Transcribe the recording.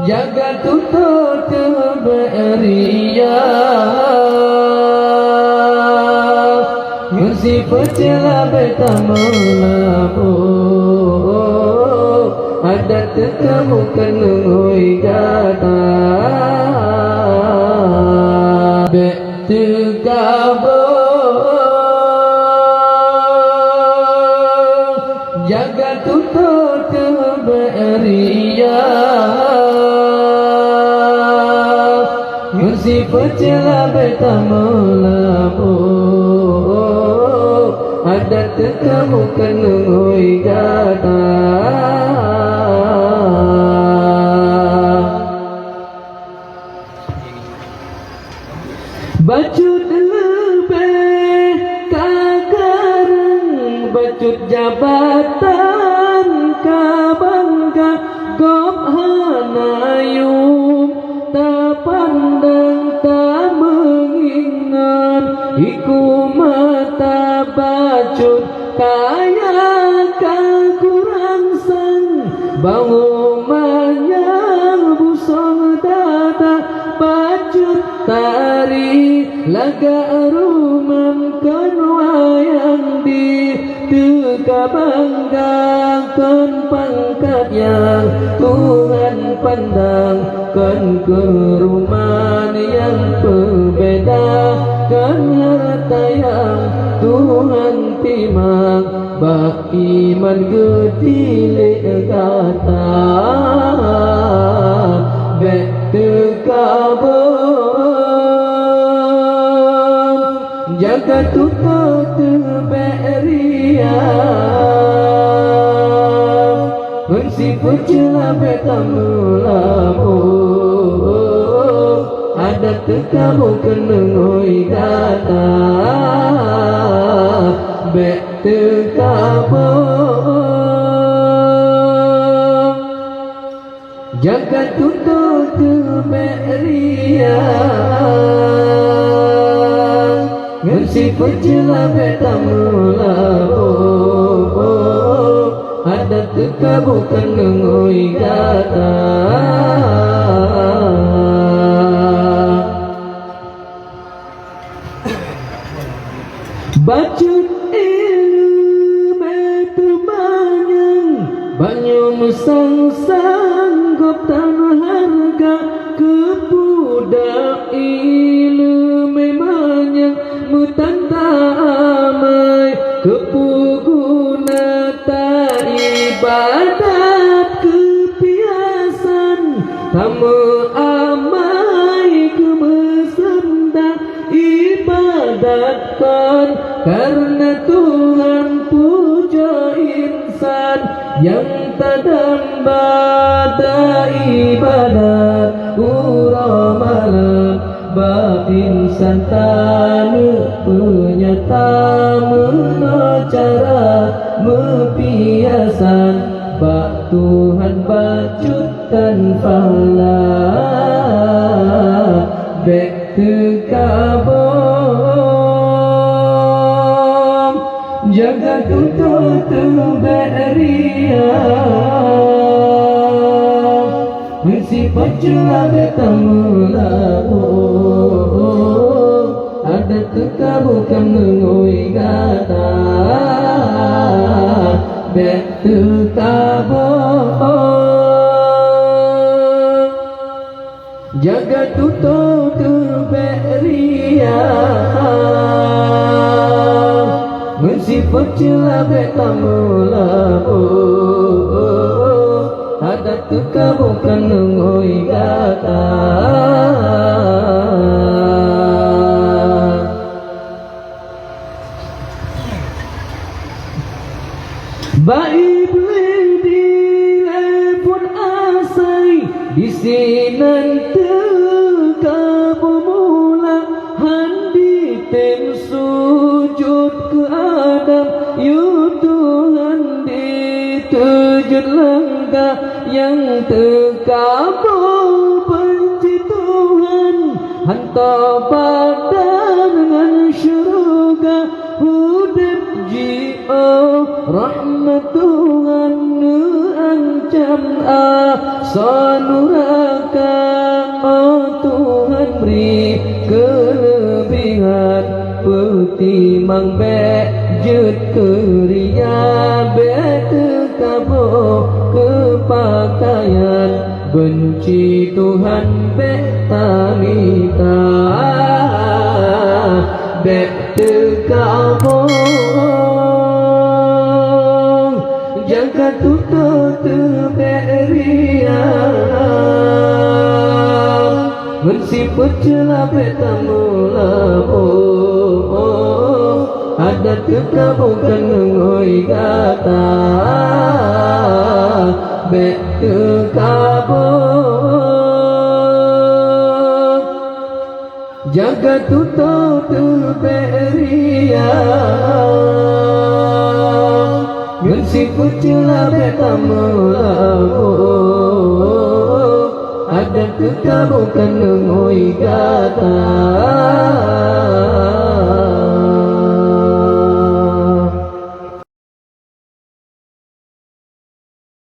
jaga tutut beria ngursi pecela betamulamu ada tekamu kenungoi gata betukabo jaga tutut beria ngursi pecela betamulamu ada tekamu kenungoi gata bacut lebih kagareng bacut jabatan kabangga gop hanayum tak pandang tak mengingat iku mata bacut kaya kurang sang bangun manyang busong dada bacut tari laga rumangkan wayang di teka banggakan pangkat yang Tuhan pandangkan keruman yang berbeda kan harta yang Tuhan timang bak iman getile kata bek tekabon jaga tutut beria bersih pecela betamulamu ada tekamu kenungoi kata bek tekabon jaga tutut beria ngursi pecela betamulamu ada tekamu kenungoi kata bacut ilu betu manyang banyu mesang sanggup tanah harga kepudak ilu memanyang mutanta amai kepuguna tak ibadat kebiasan tamu amai kemesendak ibadatkan karena Tuhan puja insan yang tadam bada ibadat uramalam bab insan tanu penyata menacara mepiasan bak Tuhan bacutan fala bek tekabon jaga tutut beria mesti pecela betamulamu ada tekamu kenungoi kata bek tekabon jaga tutut beria mesti pecela betamulamu ada tekamu kenungoi kata baik di lepon asai di sinan tekamu mula handi tem sujud ke Adam yu Tuhan ditujud langkah yang tekabur benci Tuhan hantar badan dengan syurga hudib ji oh rahmat Tuhan nu ancam sonuraka oh Tuhan beri kelebihan putih mang bejut keria betekabo kepakaian benci Tuhan betalita betekabo jaga tutup beria bersifat celah betamula ada kekabukan ngoi kata bekabuk jaga tutup beria bersifat celah betamula ada kekabukan ngoi kata